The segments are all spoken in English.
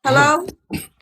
Hello?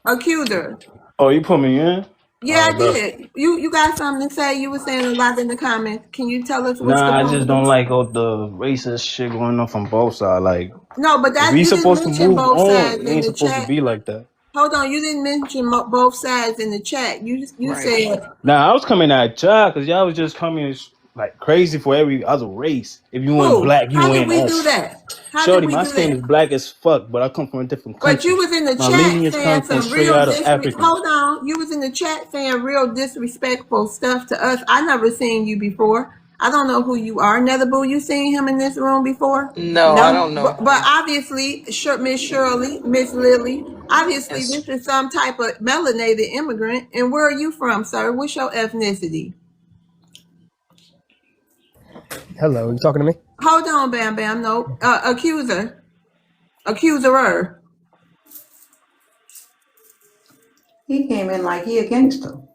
Accuser. Oh, you put me in? Yeah, I Bro. did. You got something to say? You were saying a lot in the comments. Can you tell us what's the Nah, I point just of don't this? like all the racist shit going on from both sides. Like, No, but if that we you didn't supposed to mention move both on, sides it in ain't the supposed to chat. be like that. Hold on, you didn't mention both sides in the chat. You Right. said, Nah, I was coming at y'all because y'all was just coming like crazy for every other race. If you ain't who? black, How you did ain't we do us. that? How did Shorty, we my do skin is that? black as fuck, but I come from a different But you country. was in the My chat lineage saying comes from some straight real out of African. hold on. You was in the chat saying real disrespectful stuff to us. I never seen you before. I don't know who you are. Nether you seen him in this room before? No, I No. don't know But him. obviously, Miss Shirley, Miss Lily, obviously Yes. this is some type of melanated immigrant. And where are you from, sir? What's your ethnicity? Hello, you talking to me? Hold on, Bam Bam. No. Accuser. Accuser. He came in like he against them.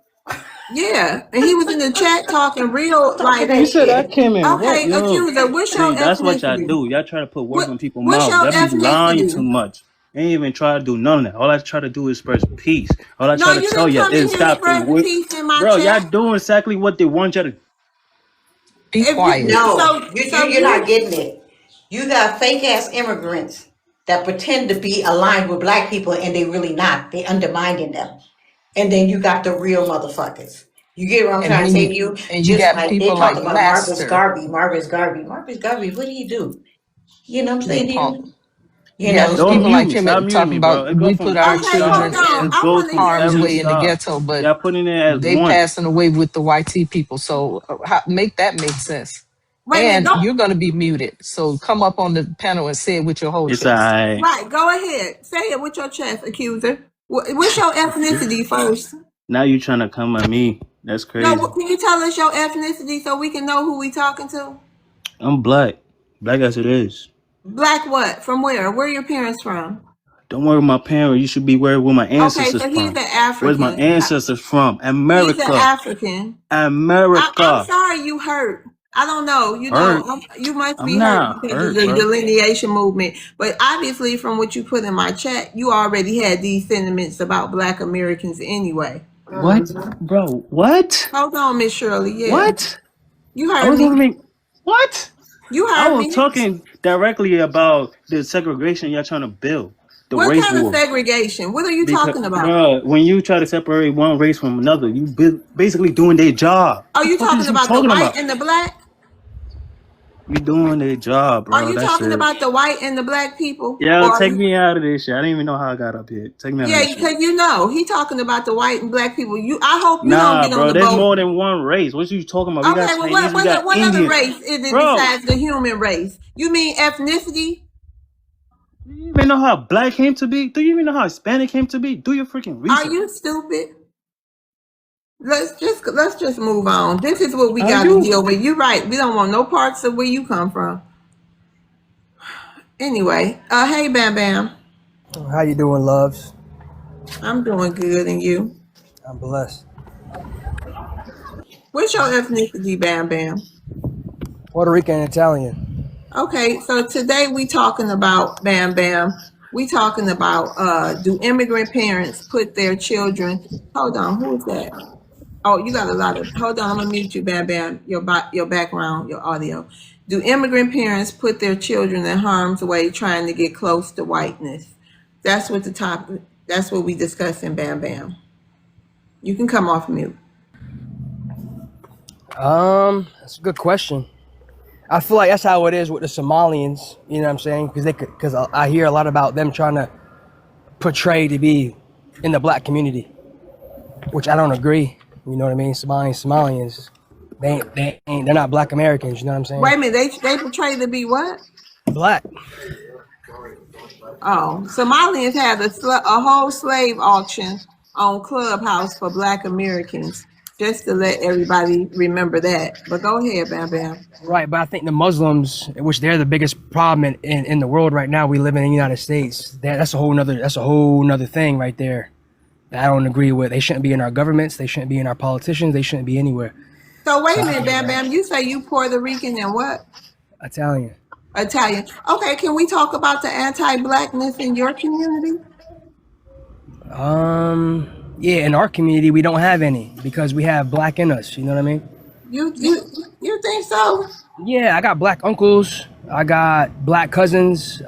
Yeah. And he was in the chat talking real Talking like, You that said I shit. came in. What, okay, yo? accuser, what's your See, that's what y'all ethnicity? do. Y'all try to put words in people's What's mouth. your Y'all be lying too ethnicity? much. Ain't even try to do none of that. All I try to do is express peace. All I No, try to you tell didn't you come in is here stop. spreading peace in my Bro, y'all chat. doing exactly what they want you to. Be If you quiet. No, so you're not you getting it. You got fake ass immigrants that pretend to be aligned with black people and they really not. They undermining them. And then you got the real motherfuckers. You get what I'm And trying to then say you to you? and you Just got like they people talk like about Marcus Master. Garvey. Marcus Garvey. Marcus Garvey, what do you do? You know what I'm They saying to punk. you? You Yeah, there's know? Don't people like mute. him Stop muting talking me, bro. about It go we from put our every okay, hold side. children on. in It I goes want to from hear harm's every way in the side. ghetto, but Y'all putting it as they one. passing away with the YT people. So make that make sense. wait a minute, And don't you're going to be muted. So come up on the panel and say it with your whole It's chest. alright. right, go ahead. Say it with your chest, accuser. What's your ethnicity first? Now you trying to come at me. That's No, crazy. can you tell us your ethnicity so we can know who we talking to? I'm black. Black as it is. Black what? From where? Where are your parents from? Don't worry about my parents. You should be worried where my Okay, ancestors so he's an from. Where's my African. ancestors from? He's an America. African. I'm America. sorry you hurt. I don't know. Hurt. You must I'm be hurt not because of hurt, the bro. delineation movement. But obviously, from what you put in my chat, you already had these sentiments about Black Americans anyway. What? Bro, what? Hold on, Miss Shirley. Yeah, What? you I heard wasn't me. even. What? You I heard was me. talking directly about the segregation y'all trying to build, the What race kind of war. segregation? What are you Because, talking about? bro, when you try to separate one race from another, you basically doing their job. Are What the you fuck talking is you about the talking white about? and the black? You doing their job, Are bro. you That's talking it. about the white and the black people? Yo, Or are take you? me out of this shit. I didn't even know how I got up here. Take me out of Yeah, this shit. because he talking about the white and black people. I hope you don't Nah, get on bro. the There's boat. more than one race. What you talking about? We got Okay, well, Chinese. We got what other Indian. race is it Bro, besides the human race? You mean ethnicity? do you even know how black came to be? Do you even know how Hispanic came to be? Do your freaking Are research. you stupid? Let's just move on. This is what we Are got to you? deal with. You're right. We don't want no parts of where you come from. Anyway, hey Bam Bam, How you doing, loves? I'm doing good, and you? I'm blessed. What's your ethnicity, Bam Bam? Puerto Rican and Italian. Okay, so today we talking about Bam Bam. We talking about do immigrant parents put their children? Hold on, who is that? Oh, you got a lot of. Hold on, I'm gonna mute you, Bam Bam. Your background, your audio. Do immigrant parents put their children in harm's way trying to get close to whiteness? That's what the topic. That's what we discussing, Bam Bam. You can come off mute. That's a good question. I feel like that's how it is with the Somalians. You know what I'm saying? Because I hear a lot about them trying to portray to be in the black community, which I don't agree. You know what I mean? Somalians, they're not black Americans. You know what I'm Wait saying? a minute. They portray to be what? Black. Oh, Somalians had a whole slave auction on Clubhouse for Black Americans, just to let everybody remember that. But go ahead, Bam Bam. Right, but I think the Muslims, which they're the biggest problem in the world right now, we live in the United States. That's a whole nother thing right there that I don't agree with. They shouldn't be in our governments. They shouldn't be in our politicians. They shouldn't be anywhere. So wait So a I minute, feel Bam that Bam. You say you Puerto Rican and what? Italian. Italian. Okay, can we talk about the anti-blackness in your community? Yeah, in our community we don't have any because we have black in us. You know what I mean? You think so? Yeah, I got black uncles. I got black cousins.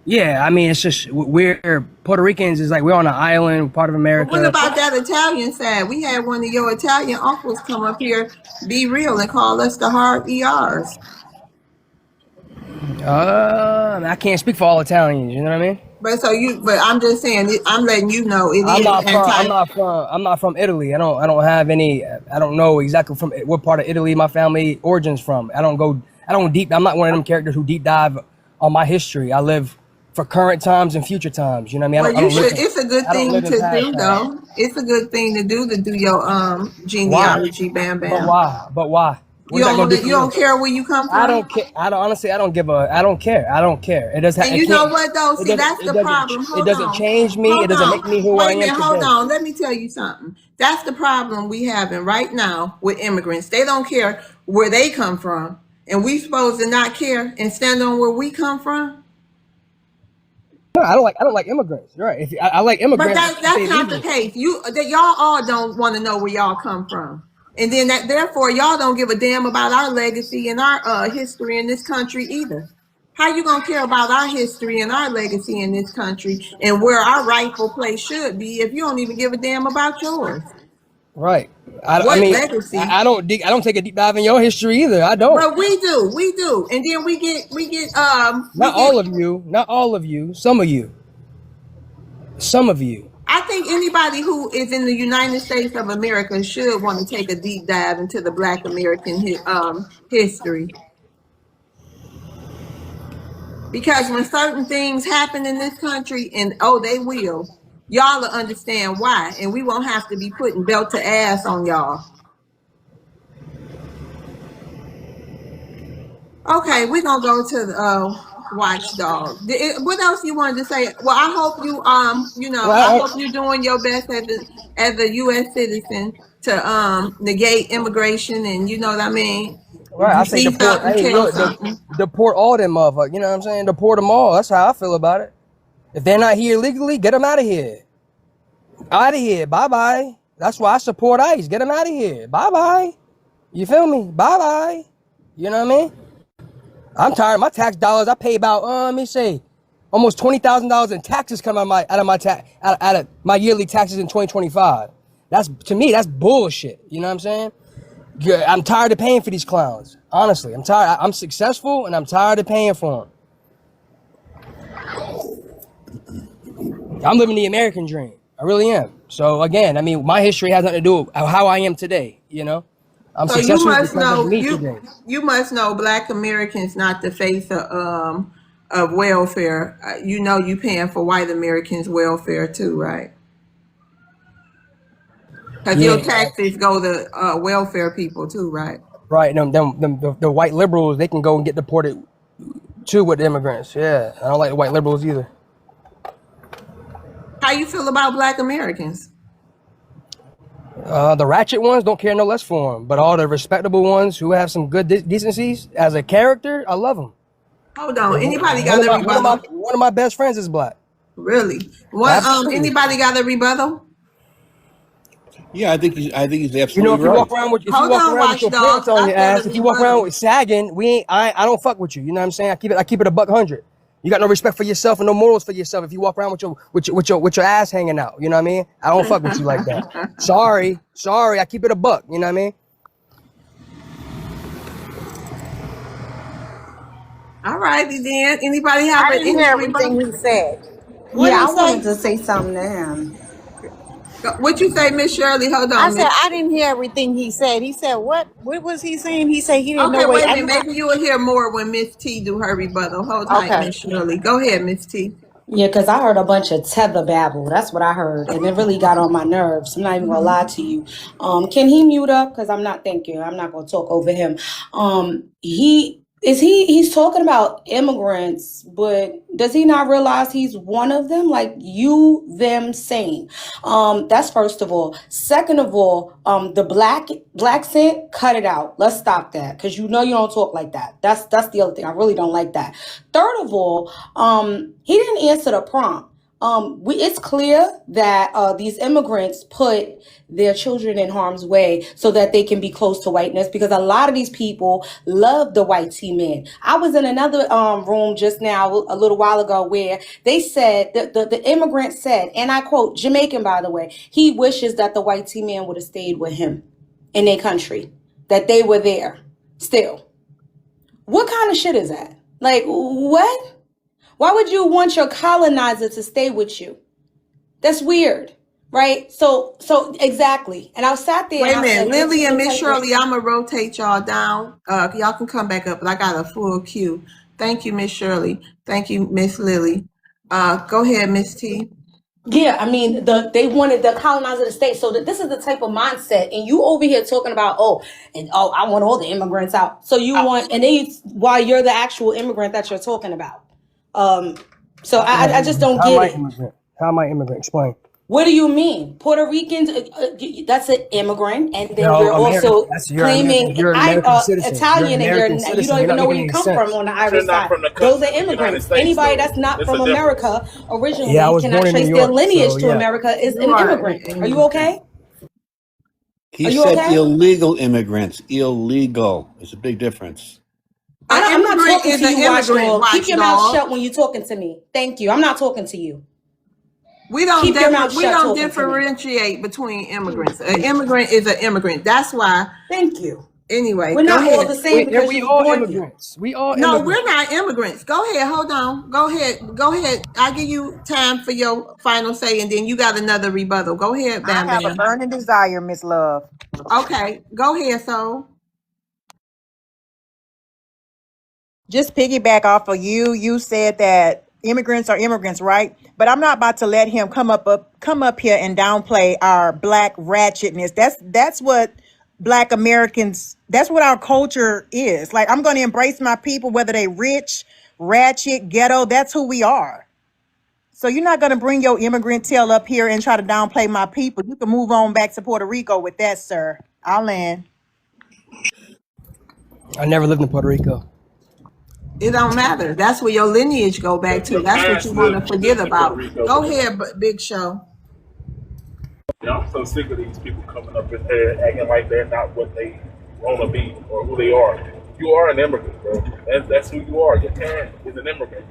Yeah. I mean, it's just we're Puerto Ricans. Is like we're on an island, part of But what America. about that Italian side? We had one of your Italian uncles come up here, be real, and call us the hard ERs. I can't speak for all Italians. You know what I mean? But I'm just saying, I'm letting you know it I'm is not from. I'm anti. not from. I'm not from Italy. I don't have any. I don't know exactly from what part of Italy my family origins from. I don't go. I don't deep. I'm not one of them characters who deep dive on my history. I live for current times and future times. You know what I mean? Well, I you don't live. should. It's a good I don't thing live in to past do, times. though. It's a good thing to do your Why? genealogy, bam But bam. why? But why? What You is that don't gonna do you for me? don't care where you come I from. don't care. I don't honestly. I don't give a. I don't care. I don't care. It doesn't. And It you know can't. what though? It See, doesn't. that's It the doesn't. problem. It Hold doesn't on. change me. It Hold doesn't make me on. who I Wait a am minute, hold today. on. Let me tell you something. That's the problem we having right now with immigrants. They don't care where they come from. And we supposed to not care and stand on where we come from. No, I don't like. I don't like immigrants. You're right. If I like But immigrants if that's they not the legal. case. Y'all all don't want to know where y'all come from. And then therefore y'all don't give a damn about our legacy and our history in this country either. How you gonna care about our history and our legacy in this country and where our rightful place should be if you don't even give a damn about yours? Right. I What mean, legacy? I don't take a deep dive in your history either. I don't. But we do, and then we Not get. all of you. Not all of you. Some of you. Some of you. I think anybody who is in the United States of America should want to take a deep dive into the Black American history. Because when certain things happen in this country, and oh, they will, y'all will understand why, and we won't have to be putting belt to ass on y'all. Okay, we're gonna go to the watchdog. What else you wanted to say? Well, I hope you I Well, hope you're doing your best as a U.S. citizen to negate immigration, and you know what I mean. If right. you I say see deport. something, Hey, tell look, something. deport all them motherfuckers. You know what I'm saying? Deport them all. That's how I feel about it. If they're not here legally, get them out of here. Out of here. Bye bye. That's why I support ICE. Get them out of here. Bye bye. You feel me? Bye bye. You know what I mean? I'm tired. My tax dollars. I pay about let me say, almost $20,000 in taxes come out of my yearly taxes in 2025. That's to me. That's bullshit. You know what I'm saying? I'm tired of paying for these clowns. Honestly, I'm tired. I'm successful, and I'm tired of paying for them. I'm living the American dream. I really am. So again, I mean, my history has nothing to do with how I am today. You know, I'm So you successful must because of know me today. you must know Black Americans not the face of welfare. You know you paying for white Americans' welfare too, right? Because your Yeah, taxes go to welfare people too, right? right. The white liberals, they can go and get deported too with the immigrants. Yeah, I don't like the white liberals either. How you feel about Black Americans? The ratchet ones don't care no less for them, but all the respectable ones who have some good decencies as a character, I love them. Hold on. Anybody got a rebuttal? One of my best friends is black. Really? What? Absolutely. Anybody got a rebuttal? Yeah, I think he's You know, absolutely right. if you Hold walk on, around with your pants watchdogs. on I your said a ass, if you walk around rebuttal. with sagging, I don't fuck with you. You know what I'm saying? I keep it a $100. You got no respect for yourself and no morals for yourself if you walk around with your ass hanging out. You know what I mean? I don't fuck with you like that. Sorry. I keep it a buck. You know what I mean? All righty then. Anybody have I didn't any hear rebuttal? everything he said. What Yeah, he I wanted say? to say something to him. What you say, Miss Shirley? Hold I on, said Miss. I didn't hear everything he said. He said what? What was he saying? He said he didn't know Okay, what. wait a minute. Maybe you will hear more when Miss T do her rebuttal. Hold tight, Okay. Miss Shirley. Go ahead, Miss T. Yeah, because I heard a bunch of tether babble. That's what I heard. And it really got on my nerves. I'm not even going to lie to you. Can he mute up? Because I'm not thinking. I'm not going to talk over him. He's talking about immigrants, but does he not realize he's one of them? Like you, them, same. That's first of all. Second of all, the black scent, cut it out. Let's stop that because you know you don't talk like that. That's the other thing. I really don't like that. Third of all, he didn't answer the prompt. It's clear that these immigrants put their children in harm's way so that they can be close to whiteness, because a lot of these people love the white T-men. I was in another room just now a little while ago where they said that the immigrant said, and I quote, Jamaican by the way, he wishes that the white T-men would have stayed with him in their country, that they were there still. What kind of shit is that? Like, what? Why would you want your colonizer to stay with you? That's weird, right? So exactly. And I sat there. Wait a minute, and Lily and Miss Shirley, I'm gonna rotate y'all down. Y'all can come back up, but I got a full queue. Thank you, Miss Shirley. Thank you, Miss Lily. Go ahead, Miss T. Yeah, I mean, they wanted the colonizer to stay. So this is the type of mindset. And you over here talking about, I want all the immigrants out. So you want, and then while you're the actual immigrant that you're talking about. So I just don't get it. How am I immigrant? Explain. What do you mean? Puerto Ricans, that's an immigrant, and then No, you're American. also You're claiming you're an American citizen. Italian, You're an and American you don't citizen. even know where You're you not come making from on the Irish side. from the Those are United immigrants. States, Anybody though. that's not It's from a difference. America originally Yeah, I was cannot born in trace New their York, lineage so, to yeah. America is an Right. immigrant. Are you okay? He Are you said okay? illegal immigrants. Illegal. There's a big difference. I'm not immigrant talking is to an you, immigrant, watchdog. Keep your mouth watchdog. shut when you're talking to me. Thank you. I'm not talking to you. We don't Keep your mouth we shut don't talking to me. differentiate between immigrants. An immigrant is an immigrant. That's why. Thank you. Anyway, We're go not all ahead. the same because We you're all born here. immigrants. We all No, immigrants. we're not immigrants. Go ahead. Hold on. Go ahead. I'll give you time for your final say, and then you got another rebuttal. Go ahead, I Bam have a Bam. burning desire, Miss Love. Okay, go ahead, so. Just piggyback off of you. You said that immigrants are immigrants, right? But I'm not about to let him come up here and downplay our black ratchetness. That's what black Americans, that's what our culture is. Like, I'm going to embrace my people, whether they rich, ratchet, ghetto. That's who we are. So you're not going to bring your immigrant tail up here and try to downplay my people. You can move on back to Puerto Rico with that, sir. I'll land. I never lived in Puerto Rico. It don't matter. That's where your lineage go back to. That's what you want to forget about. Go ahead, Big Show. Yeah, I'm so sick of these people coming up in there acting like they're not what they want to be or who they are. You are an immigrant, bro. That's who you are. Your parent is an immigrant.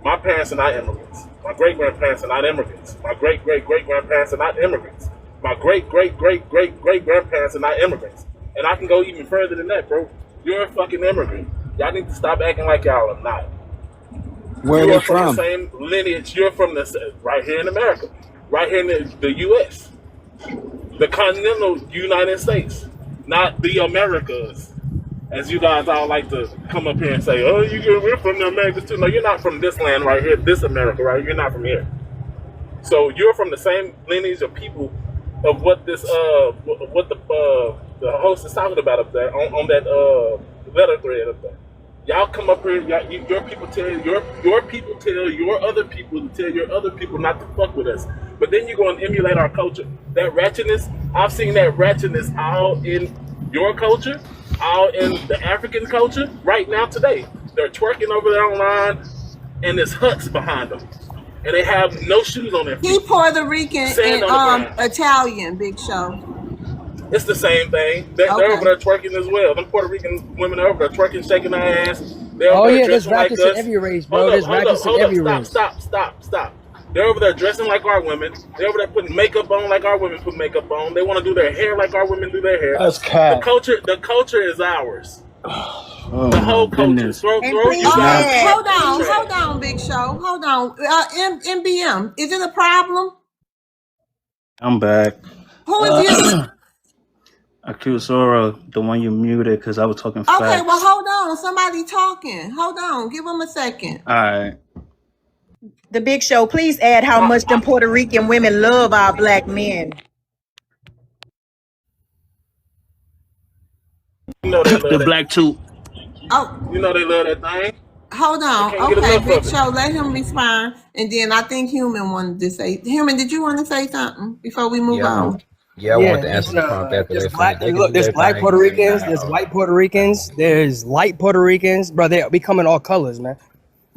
My parents are not immigrants. My great-grandparents are not immigrants. My great-great-great-grandparents are not immigrants. My great-great-great-great-great-grandparents are not immigrants. And I can go even further than that, bro. You're a fucking immigrant. Y'all need to stop acting like y'all are not. Where You are are we from from? the same lineage. You're from right here in America. Right here in the U.S. The continental United States. Not the Americas. As you guys all like to come up here and say, oh, we're from the Americas too. No, you're not from this land right here, this America right here. You're not from here. So you're from the same lineage of people of what this what the host is talking about up there on that letter thread up there. Y'all come up here, your people tell your people tell your other people to tell your other people not to fuck with us. But then you go and emulate our culture. That ratchetness, I've seen that ratchetness all in your culture, all in the African culture right now today. They're twerking over there online and there's huts behind them. And they have no shoes on their feet. He Puerto Rican Sand and on the ground. Italian, Big Show. It's the same thing. They're over there twerking as well. Them Puerto Rican women are over there twerking, shaking their ass. They're over there there's dressing like ratchets in us. every race, bro. There's ratchets in every race. Stop. They're over there dressing like our women. They're over there putting makeup on like our women put makeup on. They want to do their hair like our women do their hair. That's cat. The culture is ours. Oh, The whole my culture. goodness. Throw And you please guys. add- Hold on, Big Show. Hold on. MBM, is it a problem? I'm back. Who is you? Accusora, the one you muted because I was talking facts. Okay, well, hold on. Somebody talking. Hold on. Give them a second. All right. The Big Show, please add how much them Puerto Rican women love our black men. You know they love The that. black tooth. Oh, You know they love that thing. hold on. I can't get Okay, enough Big of it. Show, let him respond. And then I think Human wanted to say. Human, did you want to say something before we move on? Yeah, I want to answer the prompt after there's they black, finish. look, there's black Puerto Ricans, there's white Puerto Ricans, there's light Puerto Ricans, bro. We come in all colors, man.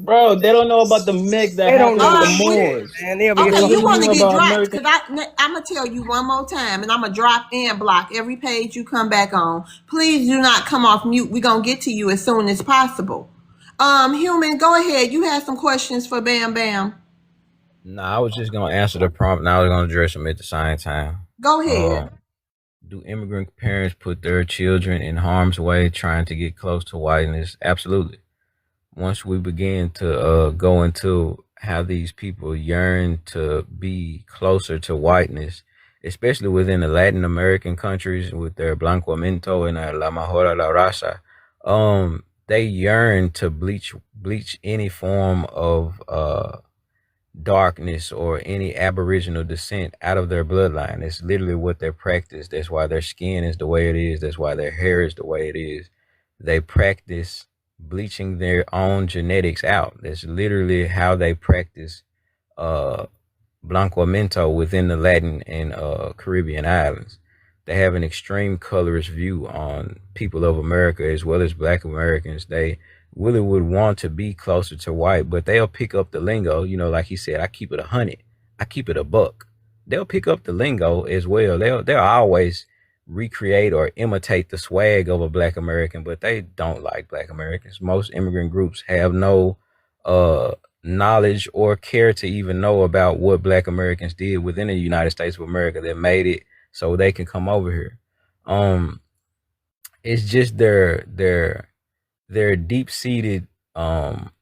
Bro, they don't know about the mix that They don't happened know with the We shit, Moors. man. They over here okay. They You talking. literally want to know get about dropped American. because I'm gonna tell you one more time, and I'm gonna drop and block every page you come back on. Please do not come off mute. We're gonna get to you as soon as possible. Human, go ahead. You had some questions for Bam Bam. No, I was just gonna answer the prompt. Now I was gonna address them at the same time. Go ahead. Do immigrant parents put their children in harm's way trying to get close to whiteness? Absolutely. Once we begin to go into how these people yearn to be closer to whiteness, especially within the Latin American countries with their blanqueamiento and la mejora la raza, they yearn to bleach any form of darkness or any aboriginal descent out of their bloodline. It's literally what they practice. That's why their skin is the way it is. That's why their hair is the way it is. They practice bleaching their own genetics out. That's literally how they practice uh blanqueamiento within the Latin and Caribbean islands. They have an extreme colorist view on people of America as well as Black Americans. They really would want to be closer to white, but they'll pick up the lingo. You know, like he said, I keep it 100, I keep it a buck. They'll pick up the lingo as well. They'll always recreate or imitate the swag of a Black American, but they don't like Black Americans. Most immigrant groups have no uh knowledge or care to even know about what Black Americans did within the United States of America that made it so they can come over here. Um, it's just their deep seated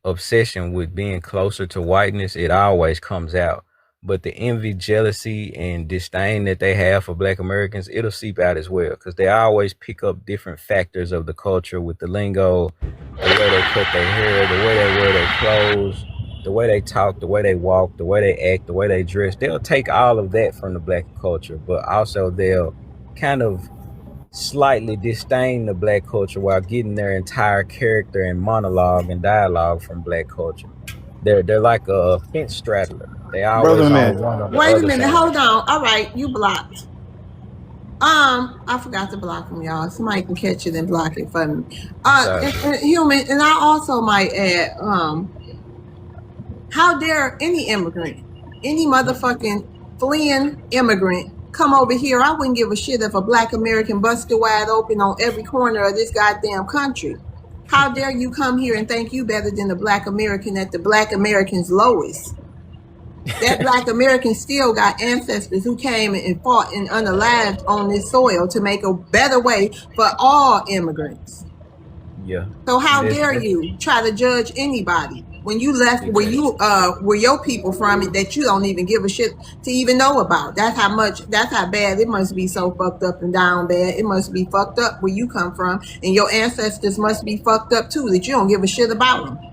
obsession with being closer to whiteness. It always comes out. But the envy, jealousy, and disdain that they have for Black Americans, it'll seep out as well because they always pick up different factors of the culture with the lingo, the way they cut their hair, the way they wear their clothes, the way they talk, the way they walk, the way they act, the way they dress. They'll take all of that from the Black culture, but also they'll kind of slightly disdain the Black culture while getting their entire character and monologue and dialogue from Black culture. They're like a fence straddler. They Brother always on man. one or the Wait a other minute. side. Hold on. All right, you blocked. I forgot to block them, y'all. Somebody can catch it and block it for me. Human, and I also might add, how dare any immigrant, any motherfucking fleeing immigrant come over here? I wouldn't give a shit if a Black American busted wide open on every corner of this goddamn country. How dare you come here and think you better than the Black American at the Black American's lowest? That Black American still got ancestors who came and fought and unalived on this soil to make a better way for all immigrants. Yeah. So how dare you try to judge anybody when you left where your people from that you don't even give a shit to even know about? That's how bad it must be. So fucked up and down bad. It must be fucked up where you come from, and your ancestors must be fucked up too that you don't give a shit about them.